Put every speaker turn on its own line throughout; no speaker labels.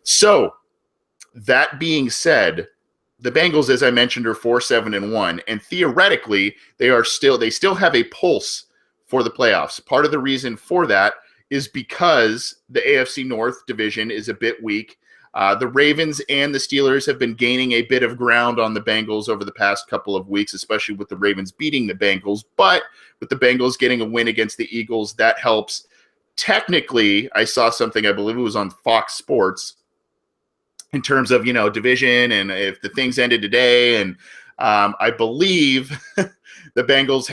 So that being said, the Bengals, as I mentioned, are 4-7-1, and theoretically, they still have a pulse for the playoffs. Part of the reason for that is because the AFC North division is a bit weak. The Ravens and the Steelers have been gaining a bit of ground on the Bengals over the past couple of weeks, especially with the Ravens beating the Bengals. But with the Bengals getting a win against the Eagles, that helps. Technically, I saw something, I believe it was on Fox Sports, in terms of, division and if the things ended today. And I believe the Bengals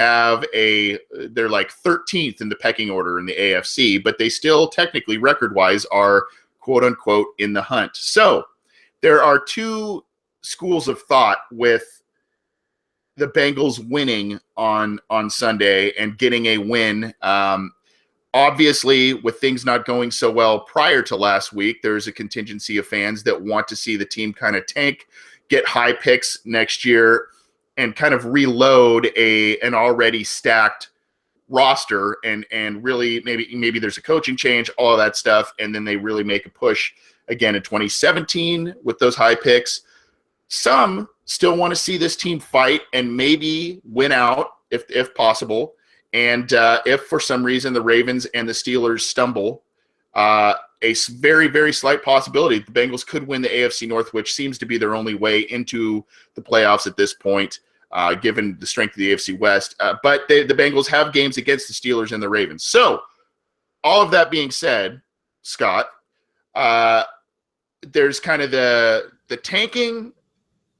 they're like 13th in the pecking order in the AFC, but they still technically record wise are quote unquote in the hunt. So there are two schools of thought with the Bengals winning on Sunday and getting a win. Obviously, with things not going so well prior to last week, there's a contingency of fans that want to see the team kind of tank, get high picks next year, and kind of reload an already stacked roster and really maybe there's a coaching change, all of that stuff, and then they really make a push again in 2017 with those high picks. Some still want to see this team fight and maybe win out if possible. And if for some reason the Ravens and the Steelers stumble, a very, very slight possibility the Bengals could win the AFC North, which seems to be their only way into the playoffs at this point, given the strength of the AFC West. But the Bengals have games against the Steelers and the Ravens. So all of that being said, Scott, there's kind of the tanking.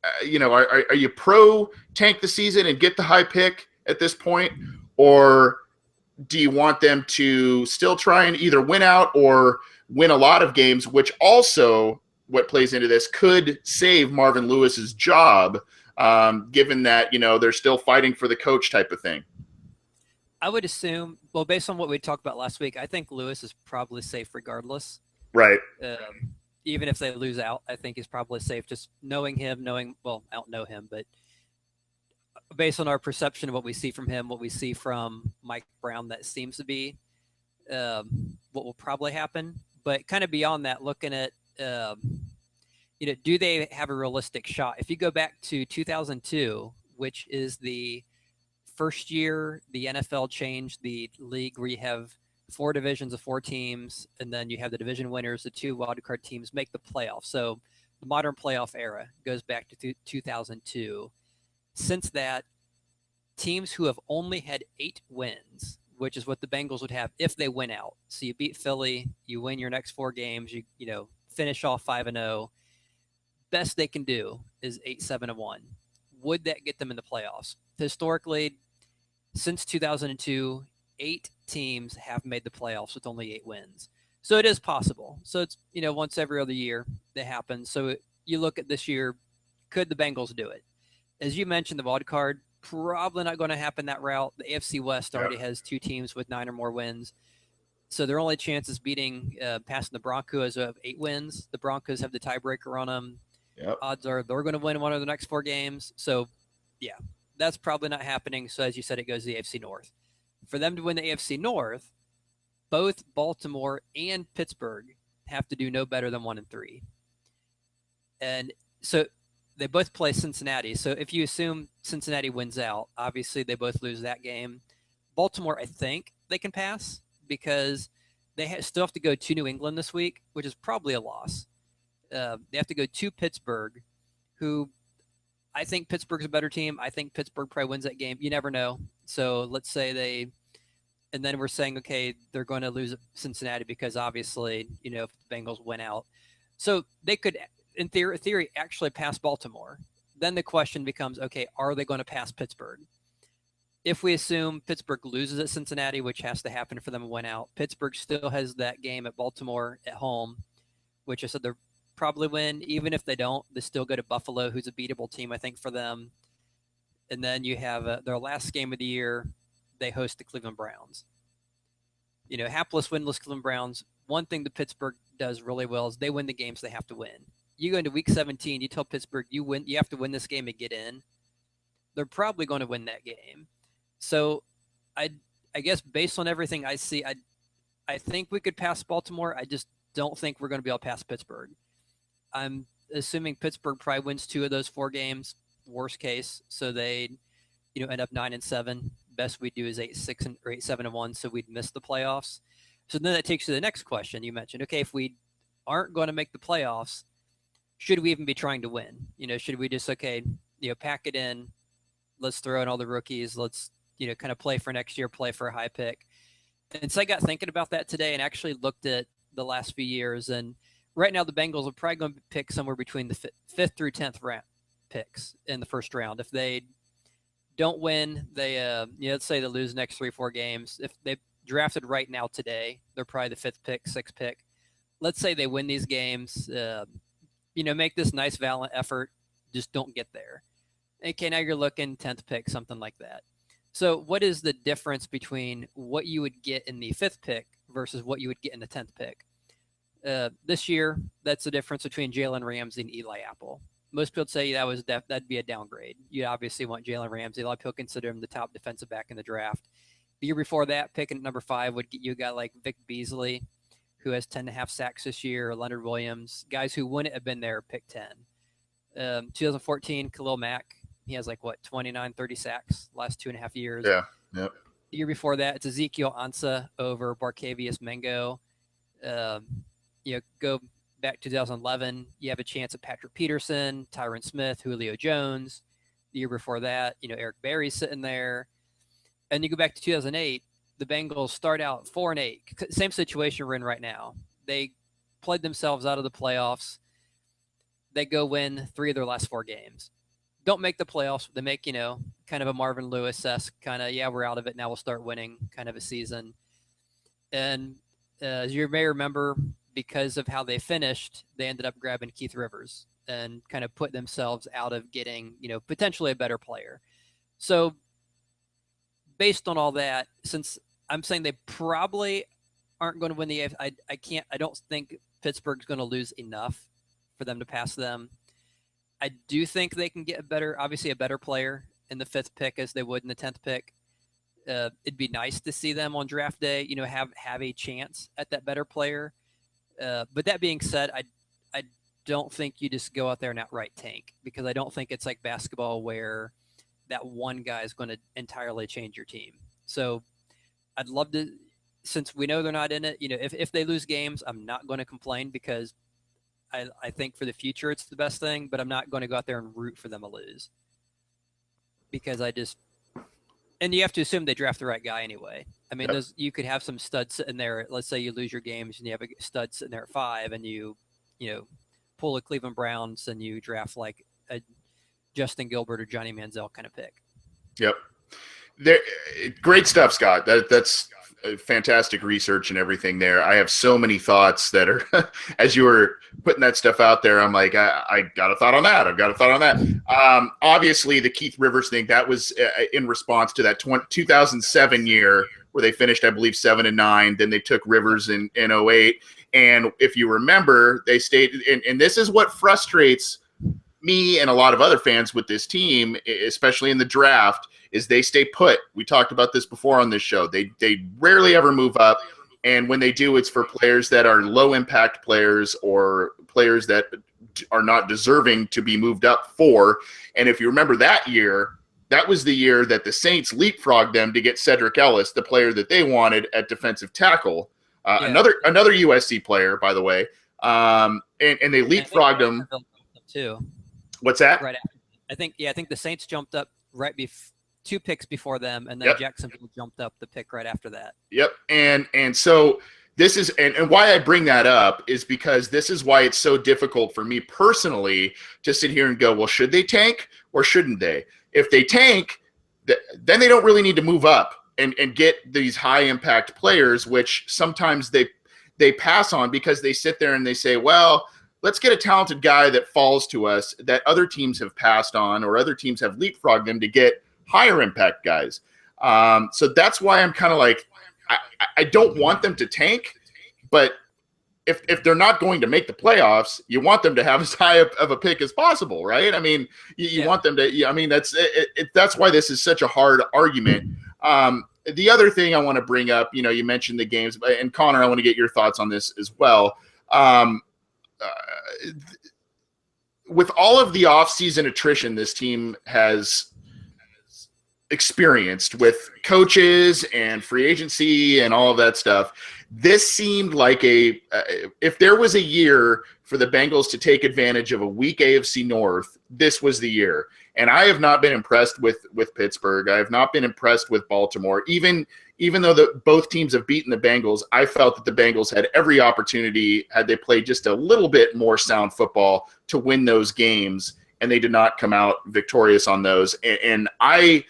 Are you pro tank the season and get the high pick at this point? Or do you want them to still try and either win out or win a lot of games, which also, what plays into this, could save Marvin Lewis's job, given that, they're still fighting for the coach type of thing?
I would assume, well, based on what we talked about last week, I think Lewis is probably safe regardless.
Right.
Even if they lose out, I think he's probably safe. Just knowing him, I don't know him, but based on our perception of what we see from him, what we see from Mike Brown, that seems to be what will probably happen. But kind of beyond that, looking at, do they have a realistic shot? If you go back to 2002, which is the first year the NFL changed the league where you have 4 divisions of 4 teams, and then you have the division winners, the 2 wildcard teams make the playoffs. So the modern playoff era goes back to 2002. Since that, teams who have only had 8 wins, which is what the Bengals would have if they win out. So you beat Philly, you win your next 4 games, you finish off 5-0. Best they can do is 8-7-1. Would that get them in the playoffs? Historically, since 2002, 8 teams have made the playoffs with only 8 wins. So it is possible. So it's, once every other year that happens. So you look at this year, could the Bengals do it? As you mentioned, the wild card, probably not going to happen that route. The AFC West already has 2 teams with 9 or more wins. So their only chance is passing the Broncos who have 8 wins. The Broncos have the tiebreaker on them.
Yep.
Odds are they're going to win one of the next 4 games. So, yeah, that's probably not happening. So, as you said, it goes to the AFC North. For them to win the AFC North, both Baltimore and Pittsburgh have to do no better than 1-3. And so they both play Cincinnati. So if you assume Cincinnati wins out, obviously they both lose that game. Baltimore, I think they can pass because they still have to go to New England this week, which is probably a loss. They have to go to Pittsburgh, who I think Pittsburgh's a better team. I think Pittsburgh probably wins that game. You never know. So let's say and then we're saying, okay, they're going to lose Cincinnati because obviously, if the Bengals win out. So they could, in theory, actually pass Baltimore. Then the question becomes, okay, are they going to pass Pittsburgh? If we assume Pittsburgh loses at Cincinnati, which has to happen for them to win out, Pittsburgh still has that game at Baltimore at home, which I said they're probably win. Even if they don't, they still go to Buffalo, who's a beatable team, I think, for them. And then you have their last game of the year, they host the Cleveland Browns. Hapless, winless Cleveland Browns, one thing that Pittsburgh does really well is they win the games they have to win. You go into week 17, you tell Pittsburgh you have to win this game to get in. They're probably going to win that game. So I guess based on everything I see, I think we could pass Baltimore. I just don't think we're going to be able to pass Pittsburgh. I'm assuming Pittsburgh probably wins 2 of those 4 games, worst case. So they, end up 9-7. Best we do is 8-6 or 8-7-1. So we'd miss the playoffs. So then that takes you to the next question you mentioned. Okay, if we aren't going to make the playoffs, should we even be trying to win? Should we just, pack it in, let's throw in all the rookies, let's, kind of play for next year, play for a high pick. And so I got thinking about that today and actually looked at the last few years. And right now the Bengals are probably going to pick somewhere between the 5th through 10th round picks in the first round. If they don't win, they, let's say they lose the next 3-4 games. If they drafted right now today, they're probably the 5th pick, 6th pick. Let's say they win these games, make this nice valiant effort, just don't get there. Okay, now you're looking 10th pick, something like that. So what is the difference between what you would get in the 5th pick versus what you would get in the 10th pick? This year, that's the difference between Jalen Ramsey and Eli Apple. Most people would say that'd be a downgrade. You obviously want Jalen Ramsey. A lot of people consider him the top defensive back in the draft. The year before that, picking at number 5 would get you a guy like Vic Beasley, who has 10.5 sacks this year, or Leonard Williams, guys who wouldn't have been there, pick 10. 2014, Khalil Mack, he has 29, 30 sacks last 2.5 years.
Yeah. Yep.
The year before that, it's Ezekiel Ansah over Barkevious Mingo. Go back to 2011, you have a chance at Patrick Peterson, Tyron Smith, Julio Jones. The year before that, Eric Berry's sitting there. And you go back to 2008, the Bengals start out 4-8. Same situation we're in right now. They played themselves out of the playoffs. They go win 3 of their last 4 games. Don't make the playoffs. They make, kind of a Marvin Lewis-esque kind of, we're out of it, now we'll start winning kind of a season. And as you may remember, because of how they finished, they ended up grabbing Keith Rivers and kind of put themselves out of getting, potentially a better player. So based on all that, since I'm saying they probably aren't going to win the AFC, I don't think Pittsburgh's going to lose enough for them to pass them. I do think they can get a better player in the 5th pick as they would in the 10th pick. It'd be nice to see them on draft day, have a chance at that better player. But that being said, I don't think you just go out there and outright tank, because I don't think it's like basketball where that one guy is going to entirely change your team. So I'd love to, since we know they're not in it, if they lose games, I'm not going to complain, because I think for the future it's the best thing, but I'm not going to go out there and root for them to lose, because and you have to assume they draft the right guy anyway. I mean, you could have some studs sitting there. Let's say you lose your games and you have a stud sitting there at 5, and you pull a Cleveland Browns and you draft like a Justin Gilbert or Johnny Manziel kind of pick.
Yep. Great stuff, Scott. That's fantastic research and everything there. I have so many thoughts that are, as you were putting that stuff out there, I'm like, I got a thought on that. I've got a thought on that. Obviously, the Keith Rivers thing, that was in response to that 2007 year where they finished, I believe, 7-9. Then they took Rivers in 08. And if you remember, they stayed, and this is what frustrates me and a lot of other fans with this team, especially in the draft, is they stay put. We talked about this before on this show. They rarely ever move up, and when they do, it's for players that are low impact players or players that are not deserving to be moved up for. And if you remember that year, that was the year that the Saints leapfrogged them to get Cedric Ellis, the player that they wanted at defensive tackle, another USC player, by the way, and they leapfrogged him
too.
What's that?
Right after. I think the Saints jumped up 2 picks before them, and then Jacksonville jumped up the pick right after that. Yep.
And so this is and why I bring that up is because this is why it's so difficult for me personally to sit here and go, well, should they tank or shouldn't they? If they tank, then they don't really need to move up and get these high impact players, which sometimes they pass on because they sit there and they say, well, let's get a talented guy that falls to us that other teams have passed on or other teams have leapfrogged them to get higher impact guys. So that's why I'm kind of like, I don't want them to tank, but if they're not going to make the playoffs, you want them to have as high of a pick as possible, right? I mean, you want them to, I mean, that's why this is such a hard argument. The other thing I want to bring up, you mentioned the games, and Connor, I want to get your thoughts on this as well. with all of the offseason attrition this team has experienced with coaches and free agency and all of that stuff, this seemed like if there was a year for the Bengals to take advantage of a weak AFC North, this was the year. And I have not been impressed with Pittsburgh. I have not been impressed with Baltimore. Even though both teams have beaten the Bengals, I felt that the Bengals had every opportunity, had they played just a little bit more sound football, to win those games, and they did not come out victorious on those. And I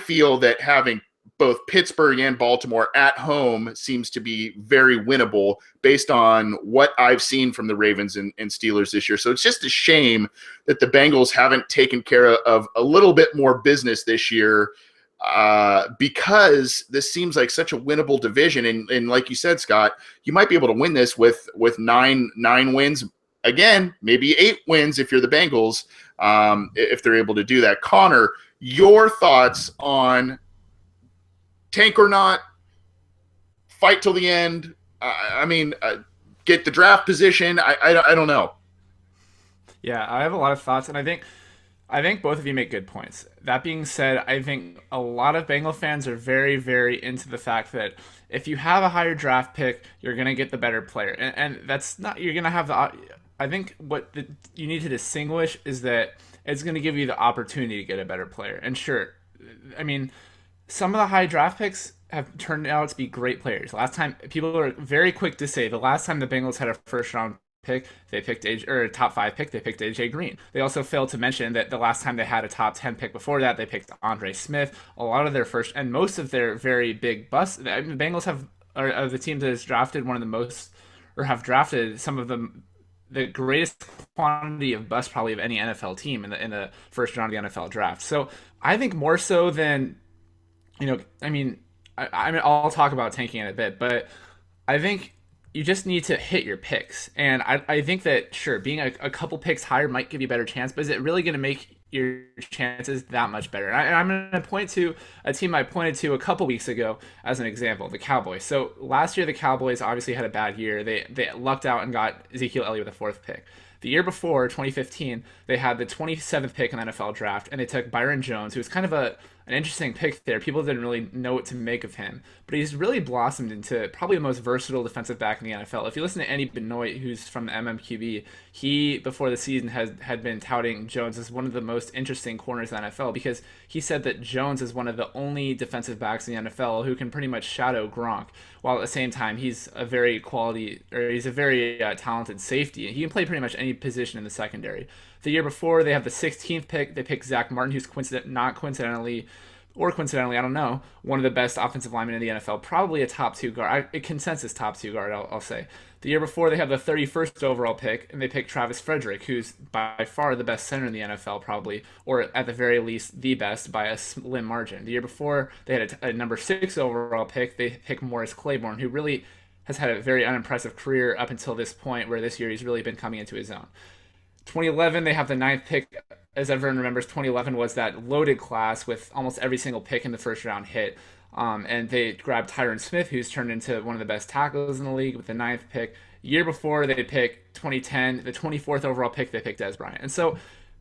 feel that having both Pittsburgh and Baltimore at home seems to be very winnable based on what I've seen from the Ravens and Steelers this year. So it's just a shame that the Bengals haven't taken care of a little bit more business this year, because this seems like such a winnable division. And like you said, Scott, you might be able to win this with nine wins. Again, maybe 8 wins if you're the Bengals, if they're able to do that. Connor, your thoughts on tank or not, fight till the end? Get the draft position. I don't know.
Yeah, I have a lot of thoughts, and I think both of you make good points. That being said, I think a lot of Bengal fans are very, very into the fact that if you have a higher draft pick, you're going to get the better player. And that's not, you're going to have I think you need to distinguish is that it's going to give you the opportunity to get a better player. And sure, I mean, some of the high draft picks have turned out to be great players. Last time, people are very quick to say the last time the Bengals had a first round pick, they picked a top 5 pick, they picked AJ Green. They also failed to mention that the last time they had a top 10 pick before that, they picked Andre Smith. A lot of their first and most of their very big busts. The Bengals are the team that has drafted one of the most, or have drafted some of the greatest quantity of busts probably of any NFL team in the first round of the NFL draft. So I think more so than, I'll talk about tanking in a bit, but I think you just need to hit your picks. And I think that, sure, being a couple picks higher might give you a better chance, but is it really going to make your chances that much better? And I'm going to point to a team I pointed to a couple weeks ago as an example, the Cowboys. So last year, the Cowboys obviously had a bad year. They lucked out and got Ezekiel Elliott with the 4th pick. The year before, 2015, they had the 27th pick in the NFL draft, and they took Byron Jones, who was kind of an interesting pick there. People didn't really know what to make of him, but he's really blossomed into probably the most versatile defensive back in the NFL. If you listen to Andy Benoit, who's from the MMQB, he, before the season, had been touting Jones as one of the most interesting corners in the NFL because he said that Jones is one of the only defensive backs in the NFL who can pretty much shadow Gronk, while at the same time he's a very talented safety. He can play pretty much any position in the secondary. The year before, they have the 16th pick. They pick Zach Martin, who's not coincidentally, I don't know, one of the best offensive linemen in the NFL, probably a top 2 guard, a consensus top 2 guard, I'll say. The year before, they have the 31st overall pick, and they pick Travis Frederick, who's by far the best center in the NFL, probably, or at the very least, the best by a slim margin. The year before, they had a number 6 overall pick. They pick Morris Claiborne, who really has had a very unimpressive career up until this point, where this year he's really been coming into his own. 2011, they have the 9th pick. As everyone remembers, 2011 was that loaded class with almost every single pick in the first round hit. And they grabbed Tyron Smith, who's turned into one of the best tackles in the league with the 9th pick. Year before, they picked 2010, the 24th overall pick, they picked Dez Bryant. And so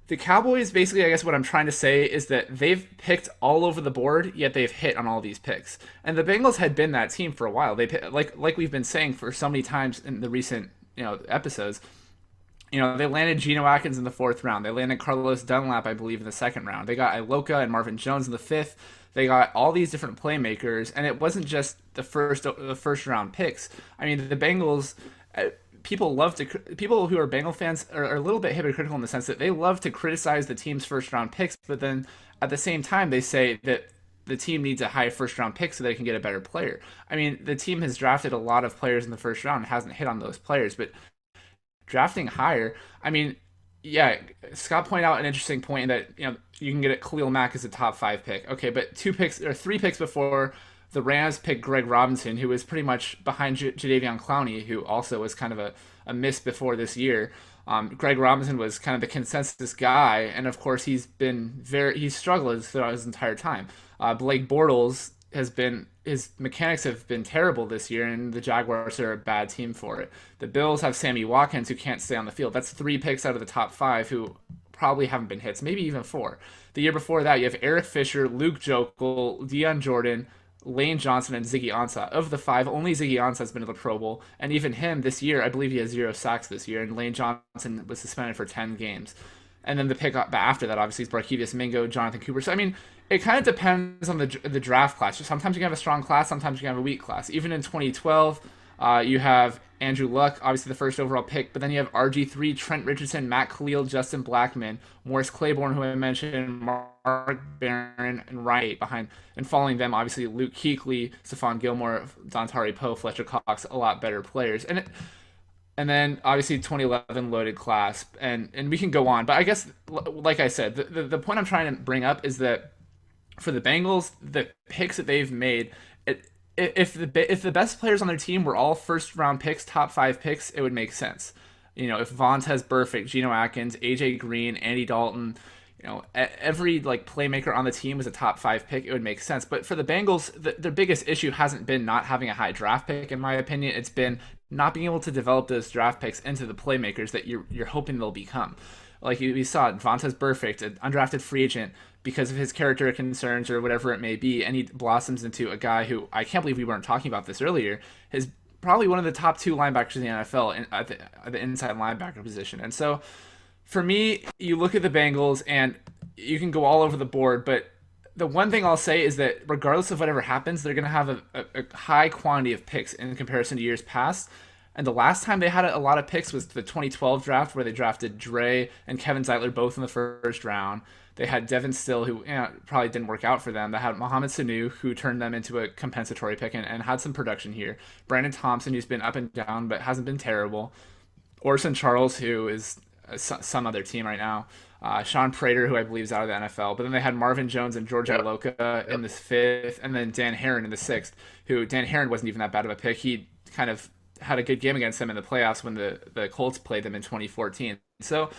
the Cowboys, basically, I guess what I'm trying to say is that they've picked all over the board, yet they've hit on all these picks. And the Bengals had been that team for a while. They like we've been saying for so many times in the recent episodes. They landed Geno Atkins in the 4th round. They landed Carlos Dunlap, I believe, in the 2nd round. They got Iloka and Marvin Jones in the 5th. They got all these different playmakers, and it wasn't just the first round picks. I mean, the Bengals, people who are Bengal fans are a little bit hypocritical in the sense that they love to criticize the team's first round picks, but then at the same time they say that the team needs a high first round pick so they can get a better player. I mean, the team has drafted a lot of players in the first round and hasn't hit on those players, but drafting higher, I mean, yeah, Scott pointed out an interesting point that you can get Khalil Mack as a top 5 pick. Okay, but 3 picks before, the Rams picked Greg Robinson, who was pretty much behind Jadeveon Clowney, who also was kind of a miss before this year. Greg Robinson was kind of the consensus guy, and of course he's struggled throughout his entire time. Blake Bortles his mechanics have been terrible this year, and the Jaguars are a bad team for it. The Bills have Sammy Watkins who can't stay on the field. That's 3 picks out of the top 5 who probably haven't been hits, maybe even 4. The year before that, you have Eric Fisher, Luke Jokel, Deion Jordan, Lane Johnson, and Ziggy Ansah. Of the 5, only Ziggy Ansah has been to the Pro Bowl, and even him this year, I believe he has 0 sacks this year, and Lane Johnson was suspended for 10 games. And then the pick after that, obviously, is Barkevious Mingo, Jonathan Cooper. So, I mean, it kind of depends on the draft class. Sometimes you can have a strong class, sometimes you can have a weak class. Even in 2012, you have Andrew Luck, obviously the first overall pick, but then you have RG3, Trent Richardson, Matt Khalil, Justin Blackman, Morris Claiborne, who I mentioned, Mark Barron, and Wright behind. And following them, obviously, Luke Kuechly, Stephon Gilmore, Dontari Poe, Fletcher Cox, a lot better players. And then obviously 2011 loaded class, and we can go on. But I guess, like I said, the point I'm trying to bring up is that for the Bengals, the picks that they've made, if the best players on their team were all first round picks, top 5 picks, it would make sense. You know, if Vontaze Burfict, Geno Atkins, AJ Green, Andy Dalton, you know, every like playmaker on the team was a top 5 pick, it would make sense. But for the Bengals, their biggest issue hasn't been not having a high draft pick, in my opinion. It's been not being able to develop those draft picks into the playmakers that you're hoping they'll become. Like we saw, Vontaze Burfict, an undrafted free agent, because of his character concerns or whatever it may be, and he blossoms into a guy who, I can't believe we weren't talking about this earlier, is probably one of the top 2 linebackers in the NFL at the inside linebacker position. And so for me, you look at the Bengals and you can go all over the board, but the one thing I'll say is that regardless of whatever happens, they're going to have a high quantity of picks in comparison to years past. And the last time they had a lot of picks was the 2012 draft, where they drafted Dre and Kevin Zeitler both in the first round. They had Devin Still, who probably didn't work out for them. They had Mohamed Sanu, who turned them into a compensatory pick and had some production here. Brandon Thompson, who's been up and down but hasn't been terrible. Orson Charles, who is some other team right now. Sean Prater, who I believe is out of the NFL. But then they had Marvin Jones and George Iloka in the 5th, and then Dan Herron in the 6th, who Dan Herron wasn't even that bad of a pick. He kind of had a good game against them in the playoffs when the Colts played them in 2014. So,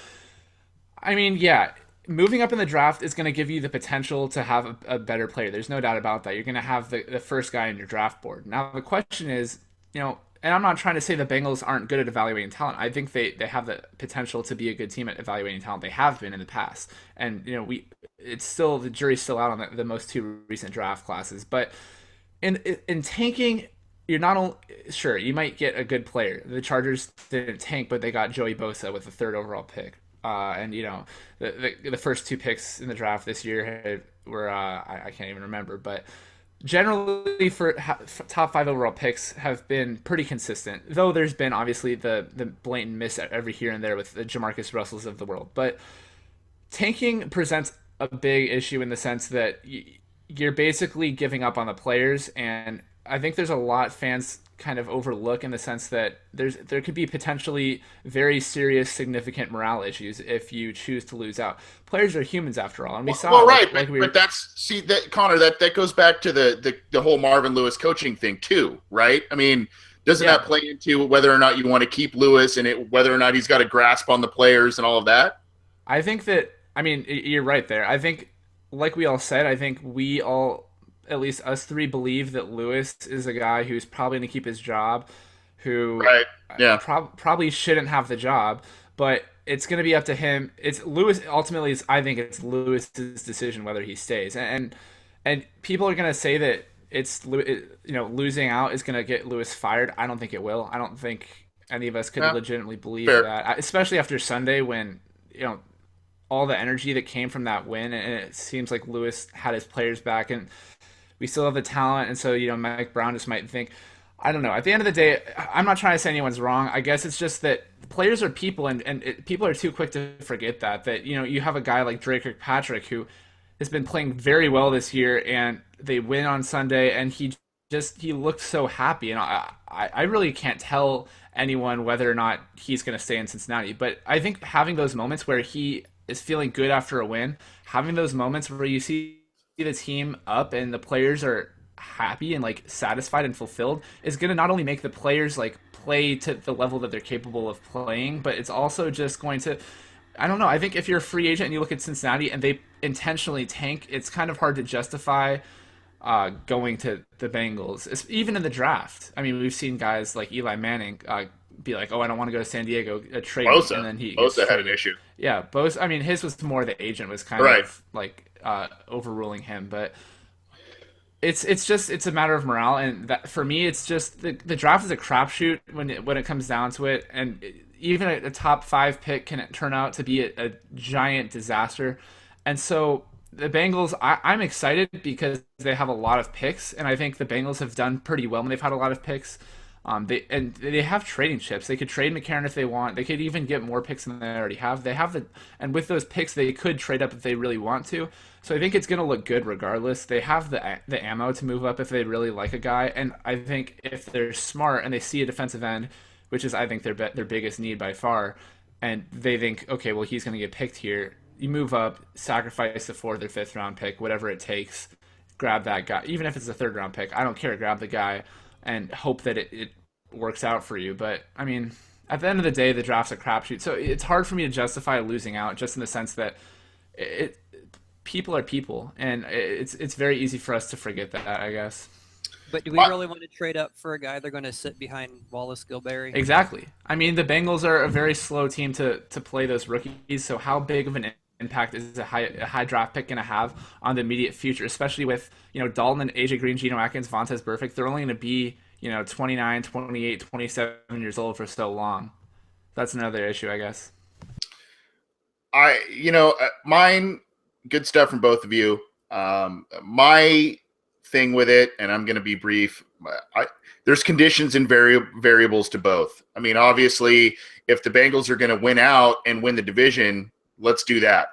I mean, yeah, moving up in the draft is going to give you the potential to have a better player. There's no doubt about that. You're going to have the first guy in your draft board. Now, the question is, you know, and I'm not trying to say the Bengals aren't good at evaluating talent. I think they have the potential to be a good team at evaluating talent. They have been in the past. And, you know, it's still, the jury's still out on the most 2 recent draft classes. But in tanking, you're not only, sure, you might get a good player. The Chargers didn't tank, but they got Joey Bosa with the 3rd overall pick. And, you know, the first 2 picks in the draft this year were, I can't even remember, but generally for top 5 overall picks have been pretty consistent, though there's been obviously the blatant miss every here and there with the Jamarcus Russells of the world. But tanking presents a big issue in the sense that you're basically giving up on the players, and I think there's a lot fans kind of overlook in the sense that there could be potentially very serious, significant morale issues if you choose to lose out. Players are humans after all, and we saw.
Well, right, but that's Connor. That goes back to the whole Marvin Lewis coaching thing too, right? I mean, doesn't that play into whether or not you want to keep Lewis and whether or not he's got a grasp on the players and all of that?
I think that. I mean, you're right there. I think, like we all said, I think we all, at least us 3, believe that Lewis is a guy who's probably going to keep his job, who probably shouldn't have the job, but it's going to be up to him. It's Lewis ultimately. I think it's Lewis's decision whether he stays, and people are going to say that losing out is going to get Lewis fired. I don't think it will. I don't think any of us could legitimately believe that, especially after Sunday when all the energy that came from that win, and it seems like Lewis had his players back, and we still have the talent, and so Mike Brown just might think, I don't know. At the end of the day, I'm not trying to say anyone's wrong. I guess it's just that players are people, and people are too quick to forget that you have a guy like Drake Kirkpatrick who has been playing very well this year, and they win on Sunday, and he looked so happy, and I really can't tell anyone whether or not he's going to stay in Cincinnati. But I think having those moments where he is feeling good after a win, having those moments where you see the team up and the players are happy and satisfied and fulfilled is going to not only make the players play to the level that they're capable of playing, but it's also just going to, I don't know, I think if you're a free agent and you look at Cincinnati and they intentionally tank, it's kind of hard to justify going to the Bengals, even in the draft. I mean, we've seen guys like Eli Manning be like, "Oh, I don't want to go to San Diego, trade me," and then he gets
Bosa had an
traded.
issue.
Yeah, Bose. I mean, his was more the agent was kind
Right.
of like overruling him, but it's a matter of morale, and that for me, it's just the draft is a crapshoot when it comes down to it, and even a top 5 pick can turn out to be a giant disaster, and so the Bengals, I'm excited because they have a lot of picks, and I think the Bengals have done pretty well when they've had a lot of picks. They have trading chips. They could trade McCarron if they want. They could even get more picks than they already have. They have and with those picks, they could trade up if they really want to. So I think it's going to look good regardless. They have the ammo to move up if they really like a guy, and I think if they're smart and they see a defensive end, which is I think their biggest need by far, and they think, okay, well he's going to get picked here. You move up, sacrifice the 4th or 5th round pick, whatever it takes, grab that guy. Even if it's a 3rd round pick, I don't care. Grab the guy and hope that it works out for you. But I mean, at the end of the day, the draft's a crapshoot. So it's hard for me to justify losing out, just in the sense that it people are people, and it's very easy for us to forget that, I guess.
But do we really want to trade up for a guy they're going to sit behind Wallace Gilberry?
Exactly. I mean, the Bengals are a very slow team to play those rookies. So how big of an impact is a high draft pick going to have on the immediate future, especially with Dalton and AJ Green, Geno Atkins, Vontaze Burfict? They're only going to be 29, 28, 27 years old for so long. That's another issue, I guess.
Mine, good stuff from both of you. My thing with it, and I'm going to be brief, there's conditions and variables to both. I mean, obviously, if the Bengals are going to win out and win the division, let's do that.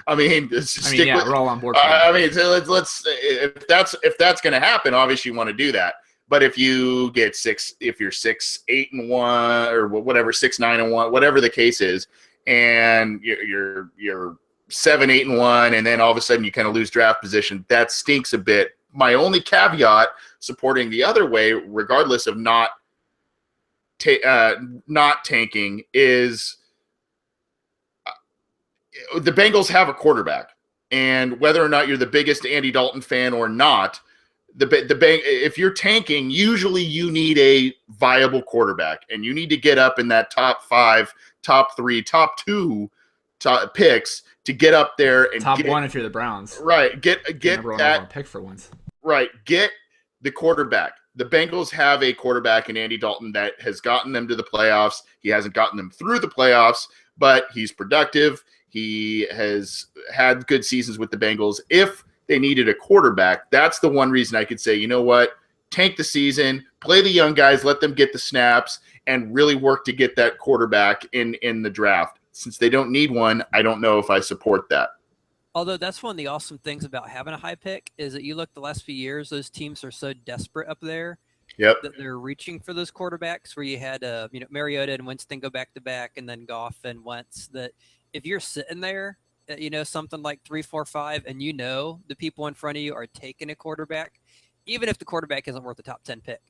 I mean,
we're all on board.
Let's if that's going to happen, obviously you want to do that. But if you get if you're 6-8-1 or whatever, 6-9-1, whatever the case is, and you're 7-8-1, and then all of a sudden you kind of lose draft position, that stinks a bit. My only caveat supporting the other way, regardless of not tanking, is the Bengals have a quarterback, and whether or not you're the biggest Andy Dalton fan or not, if you're tanking, usually you need a viable quarterback, and you need to get up in that top 5, top 3, top 2 picks to get up there and
top 1 if you're the Browns.
Right. Get that
pick for once.
Right. Get the quarterback. The Bengals have a quarterback in Andy Dalton that has gotten them to the playoffs. He hasn't gotten them through the playoffs, but he's productive. He has had good seasons with the Bengals. If they needed a quarterback, that's the one reason I could say, you know what, tank the season, play the young guys, let them get the snaps, and really work to get that quarterback in the draft. Since they don't need one, I don't know if I support that.
Although that's one of the awesome things about having a high pick is that you look the last few years, those teams are so desperate up there.
Yep.
That they're reaching for those quarterbacks where you had Mariota and Winston go back to back, and then Goff and Wentz. That if you're sitting there, something like 3, 4, 5, and the people in front of you are taking a quarterback, even if the quarterback isn't worth the top 10 pick,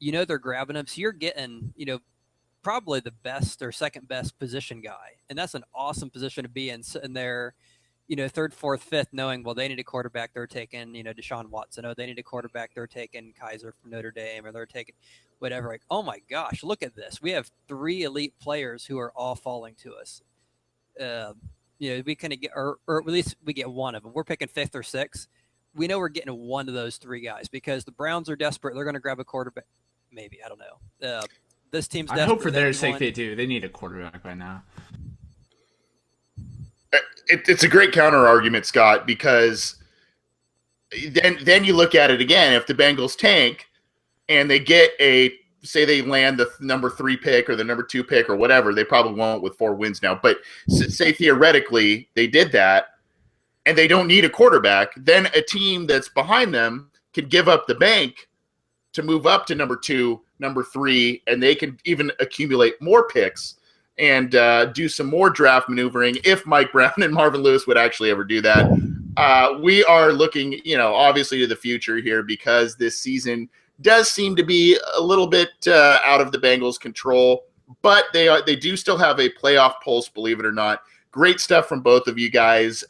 they're grabbing them. So you're getting, probably the best or second best position guy. And that's an awesome position to be in, sitting there, 3rd, 4th, 5th, knowing, well, they need a quarterback. They're taking, Deshaun Watson. Oh, they need a quarterback. They're taking Kaiser from Notre Dame, or they're taking whatever. Like, oh my gosh, look at this. We have 3 elite players who are all falling to us. We kind of get, or at least we get one of them. We're picking 5th or 6th. We know we're getting one of those 3 guys because the Browns are desperate. They're going to grab a quarterback. Maybe, I don't know. This team's desperate.
I hope for their sake they do. They need a quarterback by now.
It's a great counter argument, Scott, because then you look at it again. If the Bengals tank and they get say they land the number 3 pick or the number 2 pick or whatever, they probably won't with 4 wins now. But say theoretically they did that and they don't need a quarterback, then a team that's behind them can give up the bank to move up to number 2, number 3, and they can even accumulate more picks and do some more draft maneuvering if Mike Brown and Marvin Lewis would actually ever do that. We are looking, obviously to the future here because this season does seem to be a little bit out of the Bengals' control, but they do still have a playoff pulse, believe it or not. Great stuff from both of you guys.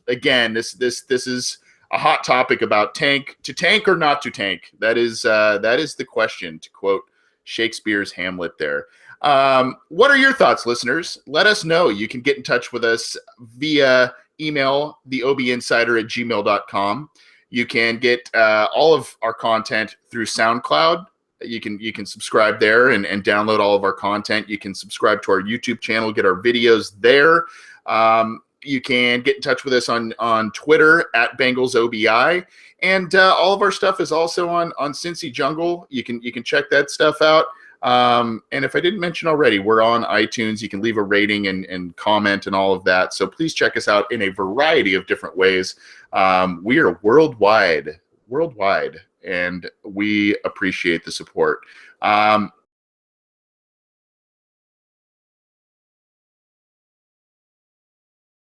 Again, this is a hot topic about to tank or not to tank. That is the question, to quote Shakespeare's Hamlet there. What are your thoughts, listeners? Let us know. You can get in touch with us via email, theobinsider@gmail.com. You can get all of our content through SoundCloud. You can subscribe there and download all of our content. You can subscribe to our YouTube channel, get our videos there. You can get in touch with us on Twitter @BengalsOBI. And all of our stuff is also on Cincy Jungle. You can check that stuff out. And if I didn't mention already, we're on iTunes. You can leave a rating and comment and all of that. So please check us out in a variety of different ways. We are worldwide, and we appreciate the support.